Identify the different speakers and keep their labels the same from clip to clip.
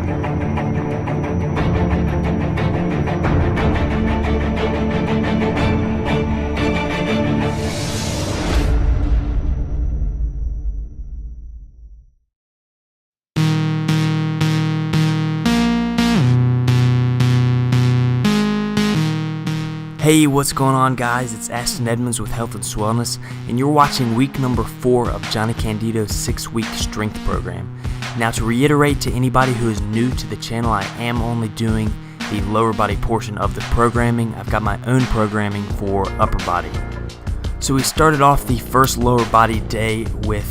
Speaker 1: Hey, what's going on, guys? It's Aston Edmonds with Health and Swellness, and you're watching week number 4 of Jonnie Candito's 6-week strength program. Now, to reiterate to anybody who is new to the channel, I am only doing the lower body portion of the programming. I've got my own programming for upper body. So we started off the first lower body day with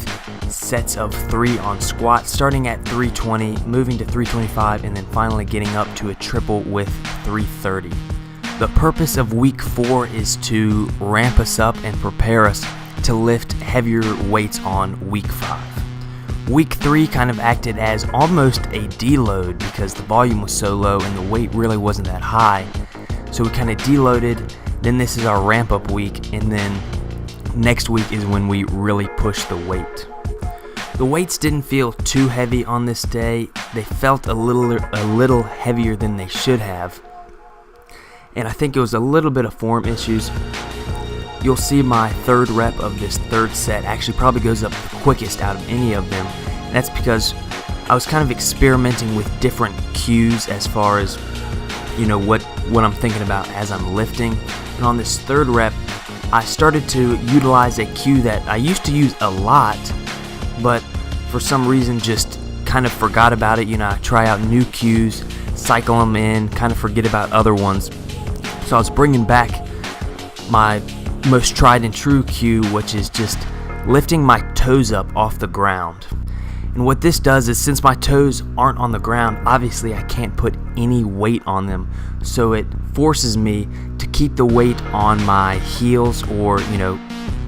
Speaker 1: sets of 3 on squat, starting at 320, moving to 325, and then finally getting up to a triple with 330. The purpose of week 4 is to ramp us up and prepare us to lift heavier weights on week 5. Week 3 kind of acted as almost a deload because the volume was so low and the weight really wasn't that high. So we kind of deloaded, then this is our ramp up week, and then next week is when we really push the weight. The weights didn't feel too heavy on this day. They felt a little heavier than they should have. And I think it was a little bit of form issues. You'll see my third rep of this third set actually probably goes up the quickest out of any of them. And that's because I was kind of experimenting with different cues as far as, what I'm thinking about as I'm lifting. And on this third rep, I started to utilize a cue that I used to use a lot, but for some reason just kind of forgot about it. I try out new cues, cycle them in, kind of forget about other ones. So I was bringing back my most tried and true cue, which is just lifting my toes up off the ground. And what this does is, since my toes aren't on the ground, obviously I can't put any weight on them. So it forces me to keep the weight on my heels, or,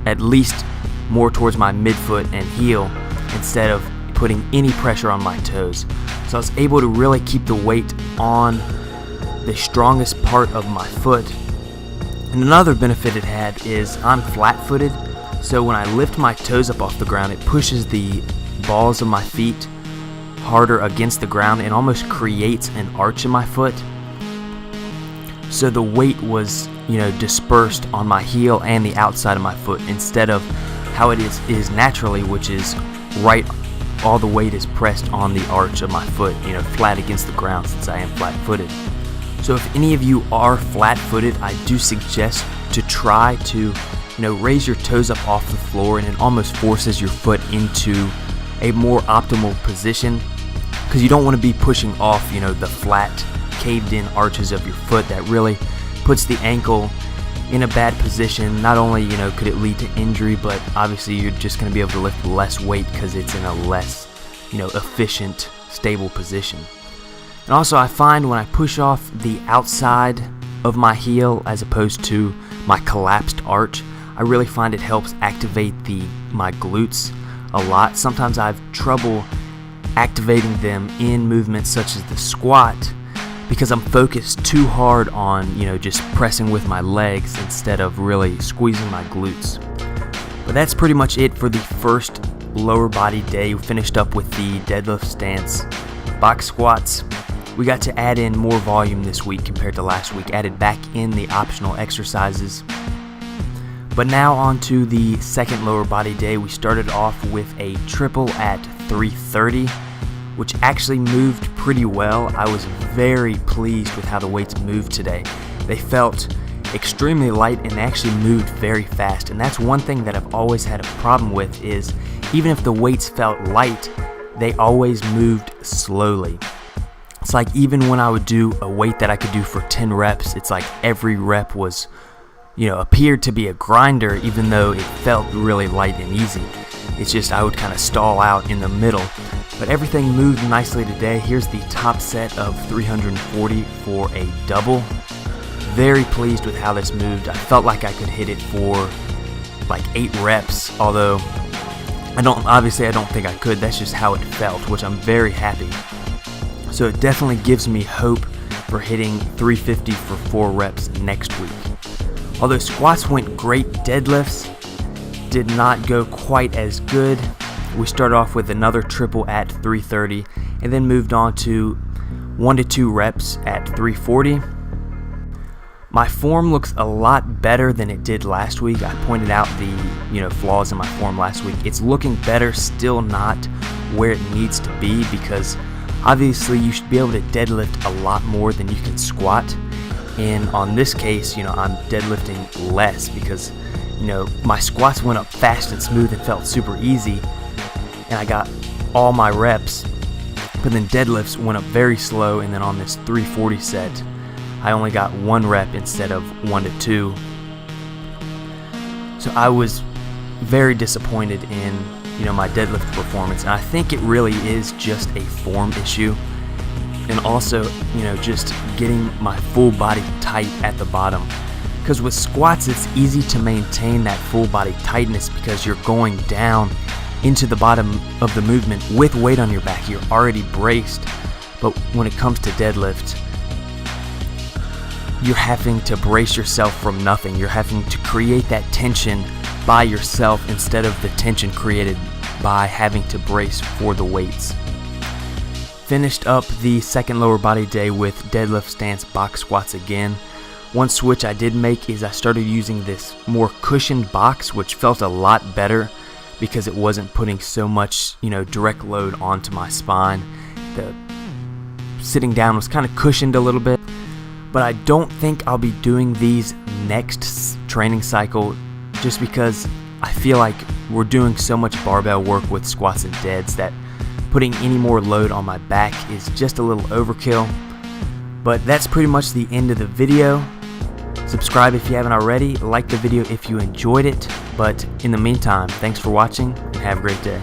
Speaker 1: at least more towards my midfoot and heel, instead of putting any pressure on my toes. So I was able to really keep the weight on the strongest part of my foot. And another benefit it had is I'm flat-footed, so when I lift my toes up off the ground, it pushes the balls of my feet harder against the ground and almost creates an arch in my foot. So the weight was, dispersed on my heel and the outside of my foot, instead of how it is naturally, which is right, all the weight is pressed on the arch of my foot, flat against the ground, since I am flat-footed. So if any of you are flat-footed, I do suggest to try to, raise your toes up off the floor, and it almost forces your foot into a more optimal position, because you don't want to be pushing off, the flat, caved-in arches of your foot. That really puts the ankle in a bad position. Not only, could it lead to injury, but obviously you're just going to be able to lift less weight because it's in a less, efficient, stable position. And also, I find when I push off the outside of my heel as opposed to my collapsed arch, I really find it helps activate my glutes a lot. Sometimes I have trouble activating them in movements such as the squat because I'm focused too hard on, just pressing with my legs instead of really squeezing my glutes. But that's pretty much it for the first lower body day. We finished up with the deadlift stance, box squats. We got to add in more volume this week compared to last week, added back in the optional exercises. But now on to the second lower body day. We started off with a triple at 330, which actually moved pretty well. I was very pleased with how the weights moved today. They felt extremely light and they actually moved very fast. And that's one thing that I've always had a problem with, is even if the weights felt light, they always moved slowly. It's like even when I would do a weight that I could do for 10 reps, it's like every rep was, appeared to be a grinder, even though it felt really light and easy. It's just I would kind of stall out in the middle. But everything moved nicely today. Here's the top set of 340 for a double. Very pleased with how this moved. I felt like I could hit it for like 8 reps, although I don't think I could. That's just how it felt, which I'm very happy. So it definitely gives me hope for hitting 350 for 4 reps next week. Although squats went great, deadlifts did not go quite as good. We started off with another triple at 330 and then moved on to 1 to 2 reps at 340. My form looks a lot better than it did last week. I pointed out the flaws in my form last week. It's looking better, still not where it needs to be, because obviously you should be able to deadlift a lot more than you can squat. And on this case, I'm deadlifting less because my squats went up fast and smooth and felt super easy, and I got all my reps. But then deadlifts went up very slow, and then on this 340 set, I only got 1 rep instead of 1 to 2. So I was very disappointed in my deadlift performance, and I think it really is just a form issue, and also just getting my full body tight at the bottom. Because with squats, it's easy to maintain that full body tightness because you're going down into the bottom of the movement with weight on your back. You're already braced. But when it comes to deadlift, you're having to brace yourself from nothing. You're having to create that tension by yourself instead of the tension created by having to brace for the weights. Finished up the second lower body day with deadlift stance box squats again. One switch I did make is I started using this more cushioned box, which felt a lot better because it wasn't putting so much direct load onto my spine. The sitting down was kind of cushioned a little bit. But I don't think I'll be doing these next training cycle just because I feel like we're doing so much barbell work with squats and deads that putting any more load on my back is just a little overkill. But that's pretty much the end of the video. Subscribe if you haven't already, like the video if you enjoyed it, but in the meantime, thanks for watching and have a great day.